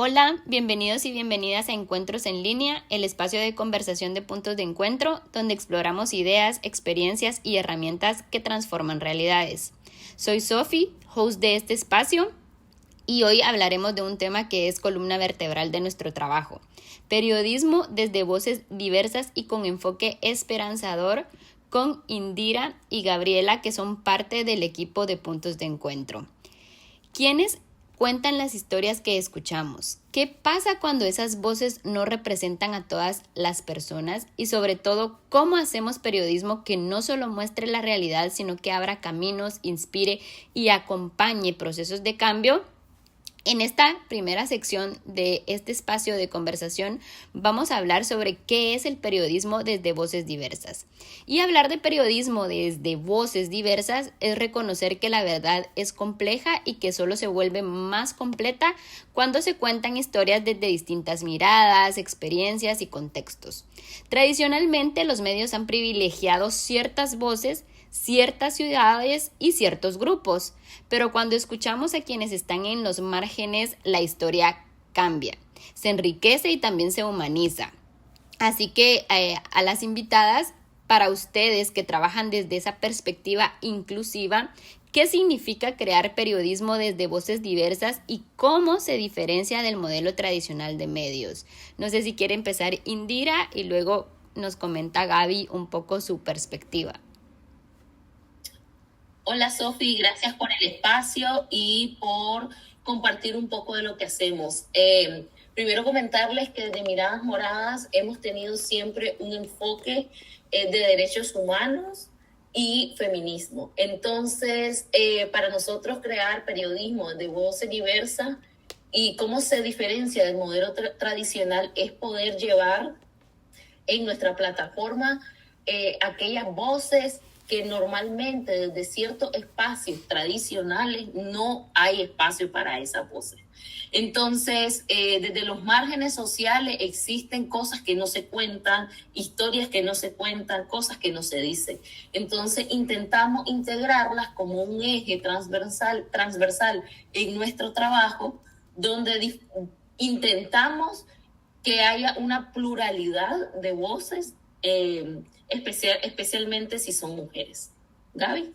Hola, bienvenidos y bienvenidas a Encuentros en Línea, el espacio de conversación de puntos de encuentro, donde exploramos ideas, experiencias y herramientas que transforman realidades. Soy Sofi, host de este espacio, y hoy hablaremos de un tema que es columna vertebral de nuestro trabajo: periodismo desde voces diversas y con enfoque esperanzador, con Indira y Gabriela, que son parte del equipo de Puntos de Encuentro. ¿Quiénes cuentan las historias que escuchamos? ¿Qué pasa cuando esas voces no representan a todas las personas? Y sobre todo, ¿cómo hacemos periodismo que no solo muestre la realidad, sino que abra caminos, inspire y acompañe procesos de cambio? En esta primera sección de este espacio de conversación vamos a hablar sobre qué es el periodismo desde voces diversas. Y hablar de periodismo desde voces diversas es reconocer que la verdad es compleja y que solo se vuelve más completa cuando se cuentan historias desde distintas miradas, experiencias y contextos. Tradicionalmente, los medios han privilegiado ciertas voces, ciertas ciudades y ciertos grupos, pero cuando escuchamos a quienes están en los márgenes, la historia cambia, se enriquece y también se humaniza. Así que a las invitadas, para ustedes que trabajan desde esa perspectiva inclusiva, ¿qué significa crear periodismo desde voces diversas y cómo se diferencia del modelo tradicional de medios? No sé si quiere empezar Indira y luego nos comenta Gaby un poco su perspectiva. Hola Sofi, gracias por el espacio y por compartir un poco de lo que hacemos. Primero comentarles que desde Miradas Moradas hemos tenido siempre un enfoque de derechos humanos y feminismo. Entonces, para nosotros crear periodismo de voces diversas y cómo se diferencia del modelo tradicional es poder llevar en nuestra plataforma aquellas voces que normalmente desde ciertos espacios tradicionales no hay espacio para esas voces. Entonces, desde los márgenes sociales existen cosas que no se cuentan, historias que no se cuentan, cosas que no se dicen. Entonces, intentamos integrarlas como un eje transversal en nuestro trabajo, donde intentamos que haya una pluralidad de voces, especialmente si son mujeres. Gaby.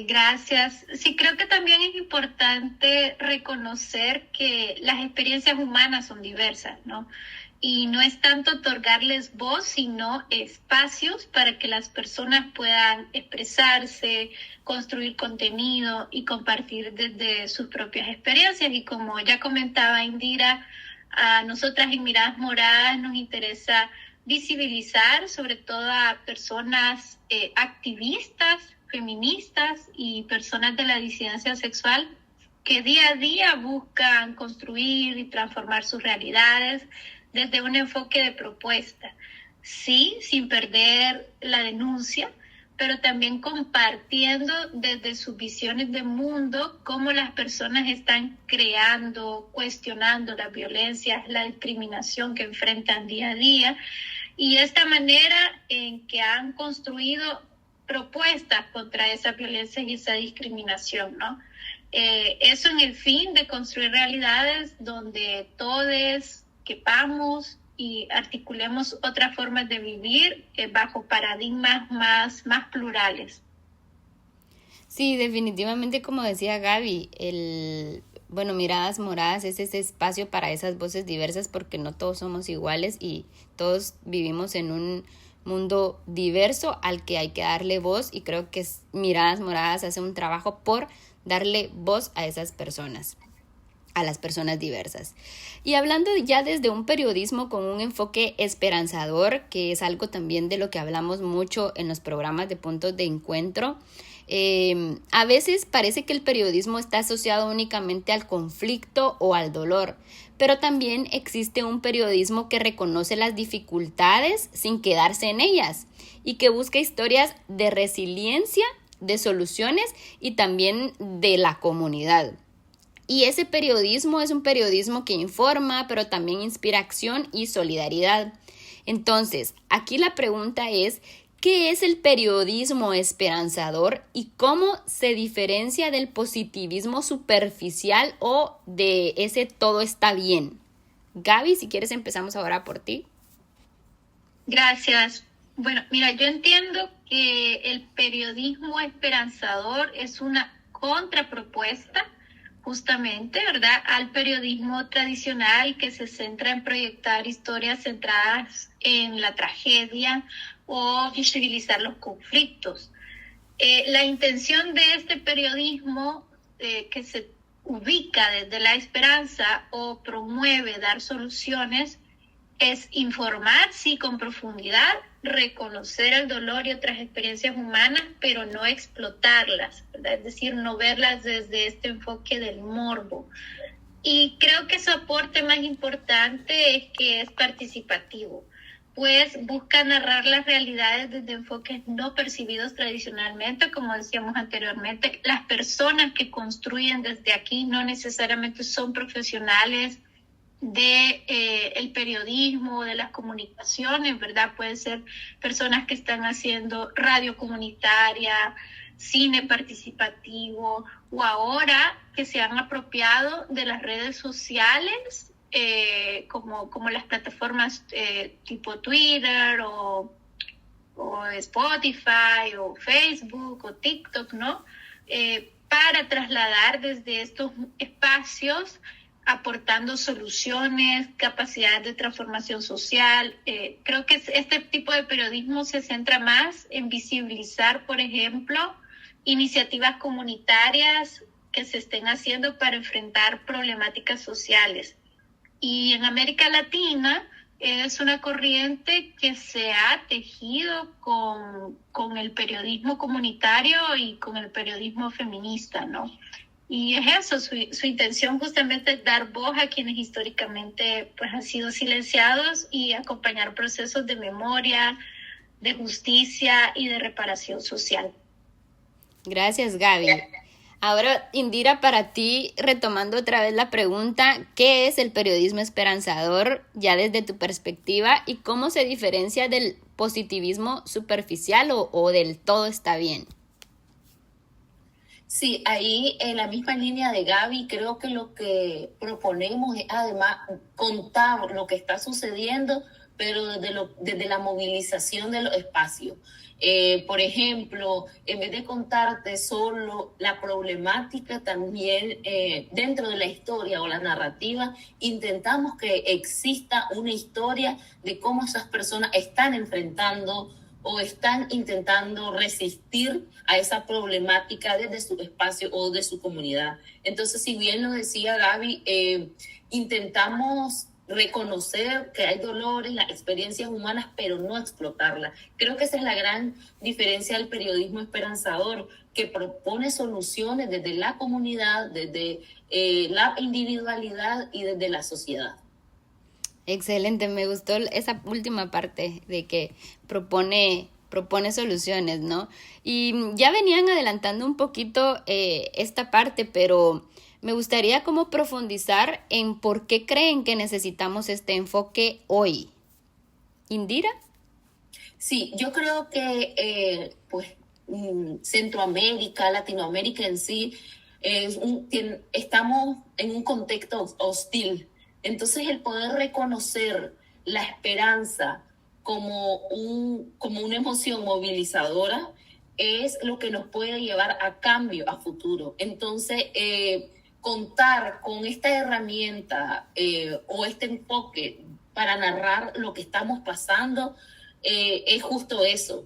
Gracias. Sí, creo que también es importante reconocer que las experiencias humanas son diversas, ¿no? Y no es tanto otorgarles voz, sino espacios para que las personas puedan expresarse, construir contenido y compartir desde sus propias experiencias. Y como ya comentaba Indira, a nosotras en Miradas Moradas nos interesa visibilizar sobre todo a personas activistas, feministas y personas de la disidencia sexual que día a día buscan construir y transformar sus realidades desde un enfoque de propuesta, sí, sin perder la denuncia, pero también compartiendo desde sus visiones de mundo cómo las personas están creando, cuestionando las violencias, la discriminación que enfrentan día a día, y esta manera en que han construido propuestas contra esa violencia y esa discriminación, ¿no? Eso en el fin de construir realidades donde todos quepamos y articulemos otras formas de vivir bajo paradigmas más plurales. Sí, definitivamente, como decía Gaby, Miradas Moradas es ese espacio para esas voces diversas, porque no todos somos iguales y todos vivimos en un mundo diverso al que hay que darle voz, y creo que Miradas Moradas hace un trabajo por darle voz a esas personas, a las personas diversas. Y hablando ya desde un periodismo con un enfoque esperanzador, que es algo también de lo que hablamos mucho en los programas de Puntos de Encuentro, a veces parece que el periodismo está asociado únicamente al conflicto o al dolor, pero también existe un periodismo que reconoce las dificultades sin quedarse en ellas y que busca historias de resiliencia, de soluciones y también de la comunidad. Y ese periodismo es un periodismo que informa, pero también inspira acción y solidaridad. Entonces, aquí la pregunta es: ¿qué es el periodismo esperanzador y cómo se diferencia del positivismo superficial o de ese todo está bien? Gaby, si quieres empezamos ahora por ti. Gracias. Bueno, mira, yo entiendo que el periodismo esperanzador es una contrapropuesta justamente, ¿verdad?, al periodismo tradicional que se centra en proyectar historias centradas en la tragedia o visibilizar los conflictos. La intención de este periodismo que se ubica desde la esperanza o promueve dar soluciones es informar, sí, con profundidad, reconocer el dolor y otras experiencias humanas, pero no explotarlas, ¿verdad? Es decir, no verlas desde este enfoque del morbo. Y creo que su aporte más importante es que es participativo, pues busca narrar las realidades desde enfoques no percibidos tradicionalmente, como decíamos anteriormente. Las personas que construyen desde aquí no necesariamente son profesionales el periodismo, de las comunicaciones, ¿verdad? Pueden ser personas que están haciendo radio comunitaria, cine participativo, o ahora que se han apropiado de las redes sociales, como las plataformas tipo Twitter o Spotify o Facebook o TikTok, ¿no? Para trasladar desde estos espacios aportando soluciones, capacidades de transformación social. Creo que este tipo de periodismo se centra más en visibilizar, por ejemplo, iniciativas comunitarias que se estén haciendo para enfrentar problemáticas sociales. Y en América Latina es una corriente que se ha tejido con el periodismo comunitario y con el periodismo feminista, ¿no? Y es eso, su intención justamente es dar voz a quienes históricamente pues, han sido silenciados y acompañar procesos de memoria, de justicia y de reparación social. Gracias, Gaby. Ahora, Indira, para ti, retomando otra vez la pregunta, ¿qué es el periodismo esperanzador ya desde tu perspectiva y cómo se diferencia del positivismo superficial o del todo está bien? Sí, ahí en la misma línea de Gaby, creo que lo que proponemos es además contar lo que está sucediendo, pero desde la movilización de los espacios. Por ejemplo, en vez de contarte solo la problemática, también dentro de la historia o la narrativa, intentamos que exista una historia de cómo esas personas están enfrentando o están intentando resistir a esa problemática desde su espacio o de su comunidad. Entonces, si bien lo decía Gaby, intentamos reconocer que hay dolores, las experiencias humanas, pero no explotarlas. Creo que esa es la gran diferencia del periodismo esperanzador, que propone soluciones desde la comunidad, desde la individualidad y desde la sociedad. Excelente, me gustó esa última parte de que propone soluciones, ¿no? Y ya venían adelantando un poquito esta parte, pero me gustaría como profundizar en por qué creen que necesitamos este enfoque hoy. ¿Indira? Sí, yo creo que Centroamérica, Latinoamérica en sí, estamos en un contexto hostil. Entonces, el poder reconocer la esperanza como una emoción movilizadora es lo que nos puede llevar a cambio a futuro. Entonces, contar con esta herramienta o este enfoque para narrar lo que estamos pasando es justo eso,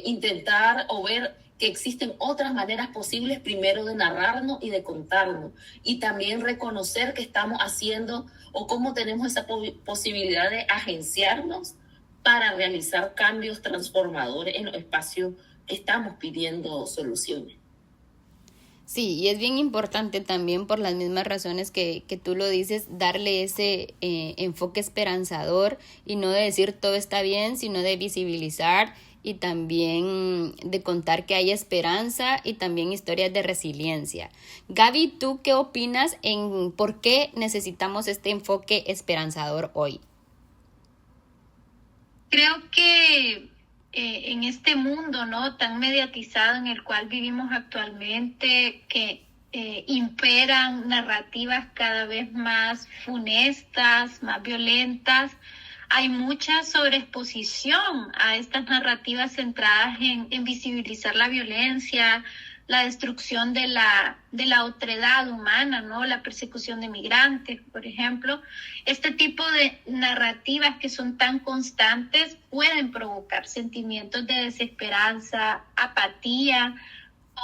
intentar o ver que existen otras maneras posibles primero de narrarnos y de contarnos, y también reconocer que estamos haciendo o cómo tenemos esa posibilidad de agenciarnos para realizar cambios transformadores en los espacios que estamos pidiendo soluciones. Sí, y es bien importante también por las mismas razones que tú lo dices, darle ese enfoque esperanzador y no de decir todo está bien, sino de visibilizar y también de contar que hay esperanza y también historias de resiliencia. Gaby, ¿tú qué opinas en por qué necesitamos este enfoque esperanzador hoy? Creo que en este mundo, ¿no?, tan mediatizado en el cual vivimos actualmente, que imperan narrativas cada vez más funestas, más violentas. Hay mucha sobreexposición a estas narrativas centradas en visibilizar la violencia, la destrucción de la otredad humana, ¿no?, la persecución de migrantes, por ejemplo. Este tipo de narrativas que son tan constantes pueden provocar sentimientos de desesperanza, apatía,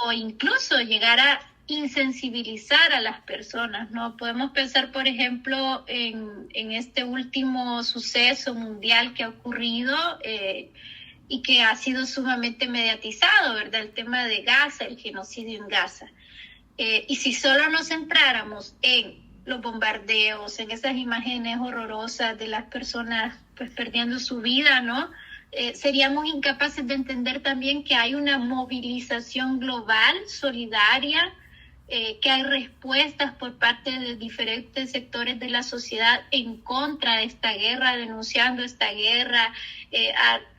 o incluso llegar a insensibilizar a las personas, ¿no? Podemos pensar, por ejemplo, en este último suceso mundial que ha ocurrido y que ha sido sumamente mediatizado, ¿verdad? El tema de Gaza, el genocidio en Gaza. Y si solo nos centráramos en los bombardeos, en esas imágenes horrorosas de las personas pues perdiendo su vida, ¿no?, seríamos incapaces de entender también que hay una movilización global, solidaria, que hay respuestas por parte de diferentes sectores de la sociedad en contra de esta guerra, denunciando esta guerra,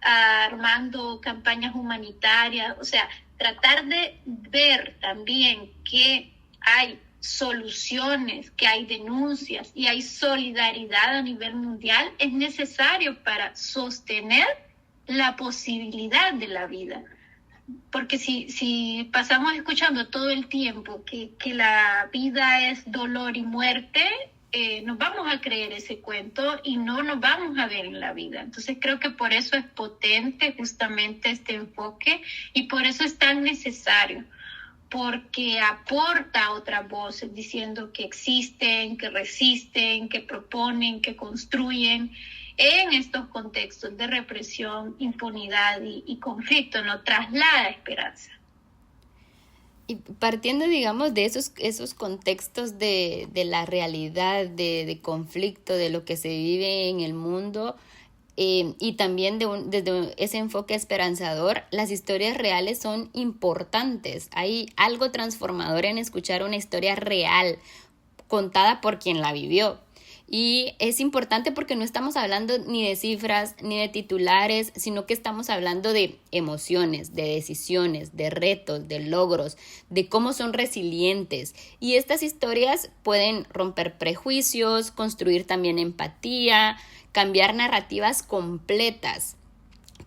armando campañas humanitarias. O sea, tratar de ver también que hay soluciones, que hay denuncias y hay solidaridad a nivel mundial es necesario para sostener la posibilidad de la vida. Porque si pasamos escuchando todo el tiempo que la vida es dolor y muerte, nos vamos a creer ese cuento y no nos vamos a ver en la vida. Entonces creo que por eso es potente justamente este enfoque y por eso es tan necesario, porque aporta otras voces diciendo que existen, que resisten, que proponen, que construyen en estos contextos de represión, impunidad y conflicto, no traslada esperanza. Y partiendo, digamos, de esos contextos de la realidad, de conflicto, de lo que se vive en el mundo, y también desde ese enfoque esperanzador, las historias reales son importantes. Hay algo transformador en escuchar una historia real, contada por quien la vivió. Y es importante porque no estamos hablando ni de cifras ni de titulares, sino que estamos hablando de emociones, de decisiones, de retos, de logros, de cómo son resilientes. Y estas historias pueden romper prejuicios, construir también empatía, cambiar narrativas completas.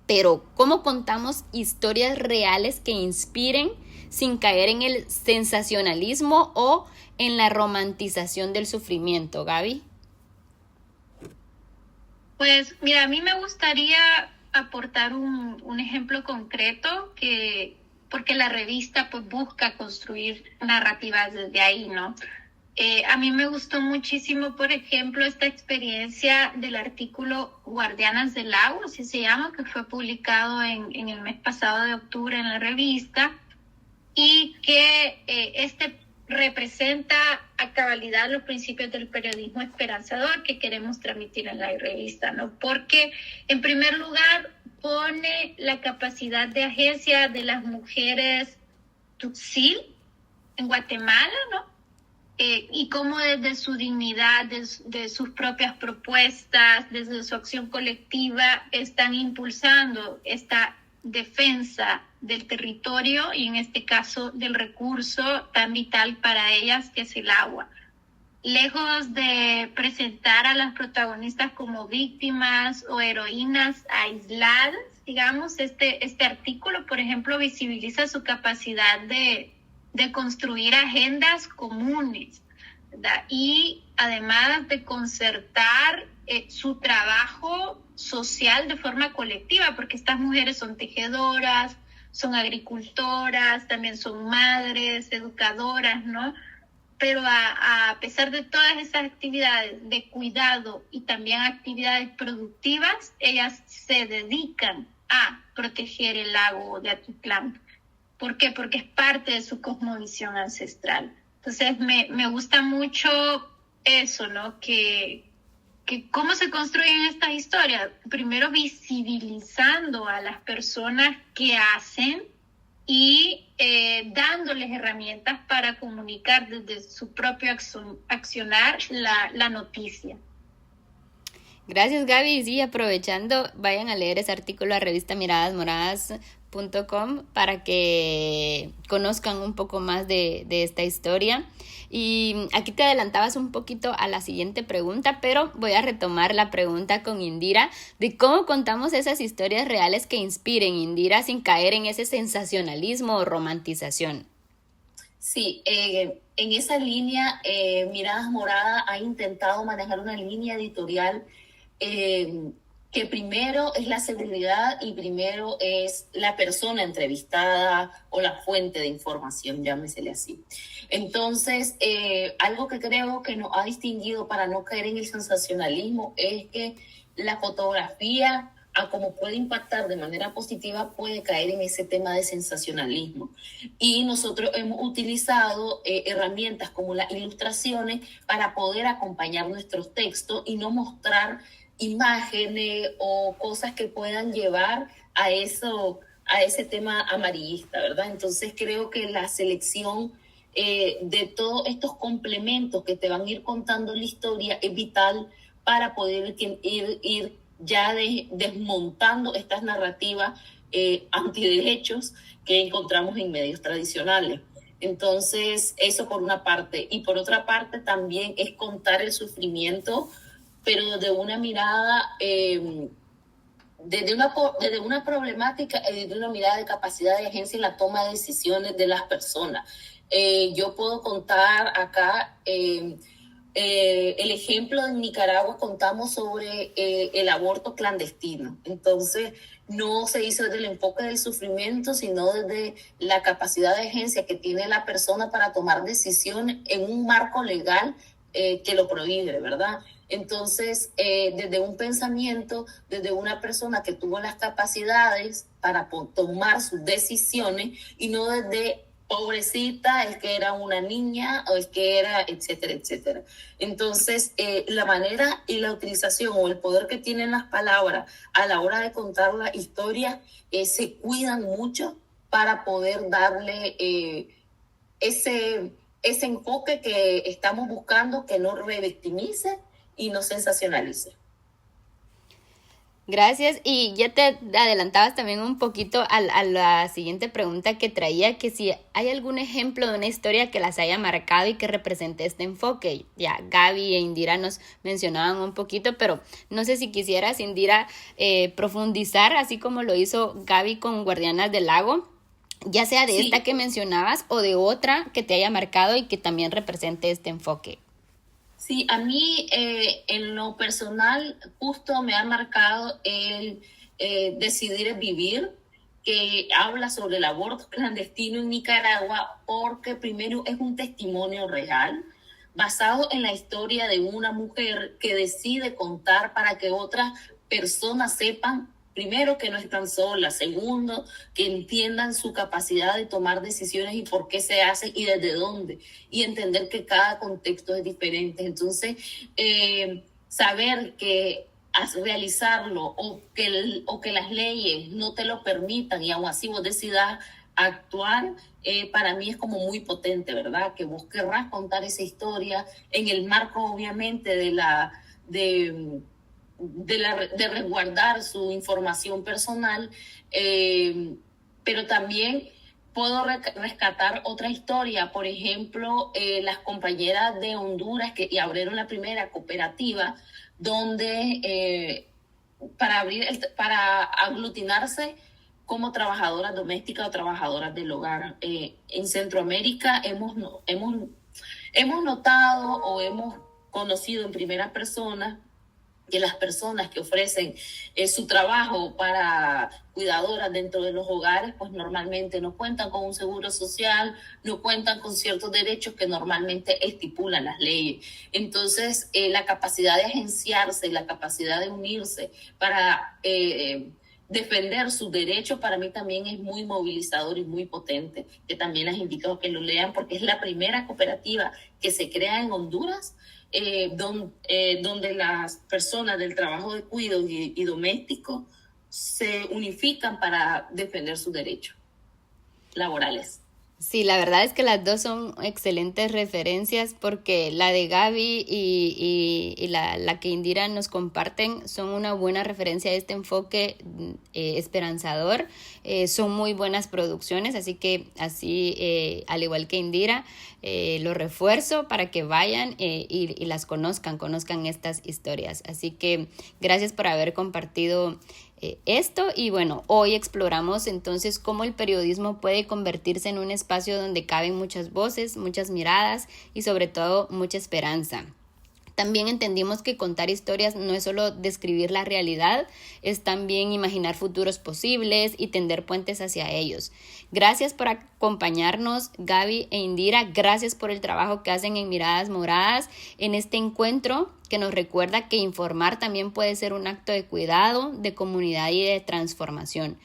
Pero ¿cómo contamos historias reales que inspiren sin caer en el sensacionalismo o en la romantización del sufrimiento, Gaby? Pues mira, a mí me gustaría aportar un ejemplo concreto porque la revista pues busca construir narrativas desde ahí, ¿no? A mí me gustó muchísimo, por ejemplo, esta experiencia del artículo Guardianas del Agua, así se llama, que fue publicado en el mes pasado de octubre en la revista, y que representa a cabalidad los principios del periodismo esperanzador que queremos transmitir en la revista, ¿no? Porque, en primer lugar, pone la capacidad de agencia de las mujeres Tuxil en Guatemala, ¿no? Y cómo desde su dignidad, de sus propias propuestas, desde su acción colectiva, están impulsando esta defensa del territorio y en este caso del recurso tan vital para ellas que es el agua. Lejos de presentar a las protagonistas como víctimas o heroínas aisladas, digamos, este artículo, por ejemplo, visibiliza su capacidad de construir agendas comunes, ¿verdad? Y además de concertar su trabajo social de forma colectiva, porque estas mujeres son tejedoras, son agricultoras, también son madres, educadoras, ¿no? Pero a pesar de todas esas actividades de cuidado y también actividades productivas, ellas se dedican a proteger el lago de Atitlán. ¿Por qué? Porque es parte de su cosmovisión ancestral. Entonces me gusta mucho eso, ¿no? Que cómo se construyen estas historias. Primero visibilizando a las personas que hacen y dándoles herramientas para comunicar desde su propio accionar la noticia. Gracias, Gaby. Sí, aprovechando, vayan a leer ese artículo a revistaMiradasMoradas.com para que conozcan un poco más de esta historia. Y aquí te adelantabas un poquito a la siguiente pregunta, pero voy a retomar la pregunta con Indira de cómo contamos esas historias reales que inspiren, Indira, sin caer en ese sensacionalismo o romantización. Sí, en esa línea, Miradas Moradas ha intentado manejar una línea editorial que primero es la seguridad y primero es la persona entrevistada o la fuente de información, llámesele así. Entonces, algo que creo que nos ha distinguido para no caer en el sensacionalismo es que la fotografía, a como puede impactar de manera positiva, puede caer en ese tema de sensacionalismo. Y nosotros hemos utilizado herramientas como las ilustraciones para poder acompañar nuestros textos y no mostrar imágenes o cosas que puedan llevar a eso, a ese tema amarillista, ¿verdad? Entonces creo que la selección de todos estos complementos que te van a ir contando la historia es vital para poder ir ya desmontando estas narrativas antiderechos que encontramos en medios tradicionales. Entonces, eso por una parte. Y por otra parte también es contar el sufrimiento, pero de una mirada, desde una problemática, desde una mirada de capacidad de agencia en la toma de decisiones de las personas. Yo puedo contar acá el ejemplo de Nicaragua, contamos sobre el aborto clandestino. Entonces, no se hizo desde el enfoque del sufrimiento, sino desde la capacidad de agencia que tiene la persona para tomar decisiones en un marco legal que lo prohíbe, ¿verdad? Entonces, desde un pensamiento, desde una persona que tuvo las capacidades para tomar sus decisiones y no desde pobrecita, es que era una niña o es que era, etcétera, etcétera. Entonces, la manera y la utilización o el poder que tienen las palabras a la hora de contar la historia se cuidan mucho para poder darle ese enfoque que estamos buscando, que no revictimice y no sensacionalice. Gracias, y ya te adelantabas también un poquito a la siguiente pregunta que traía, que si hay algún ejemplo de una historia que las haya marcado y que represente este enfoque. Ya Gaby e Indira nos mencionaban un poquito, pero no sé si quisieras, Indira, profundizar, así como lo hizo Gaby con Guardianas del Lago, ya sea de esta que mencionabas o de otra que te haya marcado y que también represente este enfoque. Sí, a mí en lo personal justo me ha marcado el Decidir Vivir, que habla sobre el aborto clandestino en Nicaragua, porque primero es un testimonio real basado en la historia de una mujer que decide contar para que otras personas sepan, primero, que no están solas, segundo, que entiendan su capacidad de tomar decisiones y por qué se hace y desde dónde, y entender que cada contexto es diferente. Entonces, saber que realizarlo o que las leyes no te lo permitan y aún así vos decidas actuar, para mí es como muy potente, ¿verdad? Que vos querrás contar esa historia en el marco, obviamente, de resguardar su información personal, pero también puedo rescatar otra historia. Por ejemplo, las compañeras de Honduras que abrieron la primera cooperativa donde para aglutinarse como trabajadoras domésticas o trabajadoras del hogar. En Centroamérica hemos notado o hemos conocido en primera persona que las personas que ofrecen su trabajo para cuidadoras dentro de los hogares, pues normalmente no cuentan con un seguro social, no cuentan con ciertos derechos que normalmente estipulan las leyes. Entonces, la capacidad de agenciarse, la capacidad de unirse para defender sus derechos, para mí también es muy movilizador y muy potente, que también les invito a que lo lean, porque es la primera cooperativa que se crea en Honduras, donde las personas del trabajo de cuidado y doméstico se unifican para defender sus derechos laborales. Sí, la verdad es que las dos son excelentes referencias porque la de Gaby y la que Indira nos comparten son una buena referencia a este enfoque esperanzador. Son muy buenas producciones, así que así, al igual que Indira, lo refuerzo para que vayan y las conozcan estas historias. Así que gracias por haber compartido esto. Y bueno, hoy exploramos entonces cómo el periodismo puede convertirse en un espacio donde caben muchas voces, muchas miradas y sobre todo mucha esperanza. También entendimos que contar historias no es solo describir la realidad, es también imaginar futuros posibles y tender puentes hacia ellos. Gracias por acompañarnos, Gaby e Indira. Gracias por el trabajo que hacen en Miradas Moradas en este encuentro que nos recuerda que informar también puede ser un acto de cuidado, de comunidad y de transformación.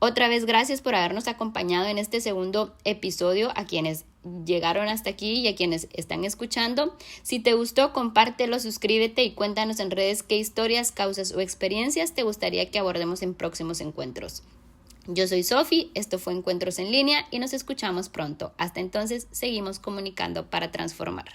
Otra vez, gracias por habernos acompañado en este segundo episodio, a quienes llegaron hasta aquí y a quienes están escuchando. Si te gustó, compártelo, suscríbete y cuéntanos en redes qué historias, causas o experiencias te gustaría que abordemos en próximos encuentros. Yo soy Sofi, esto fue Encuentros en Línea y nos escuchamos pronto. Hasta entonces, seguimos comunicando para transformar.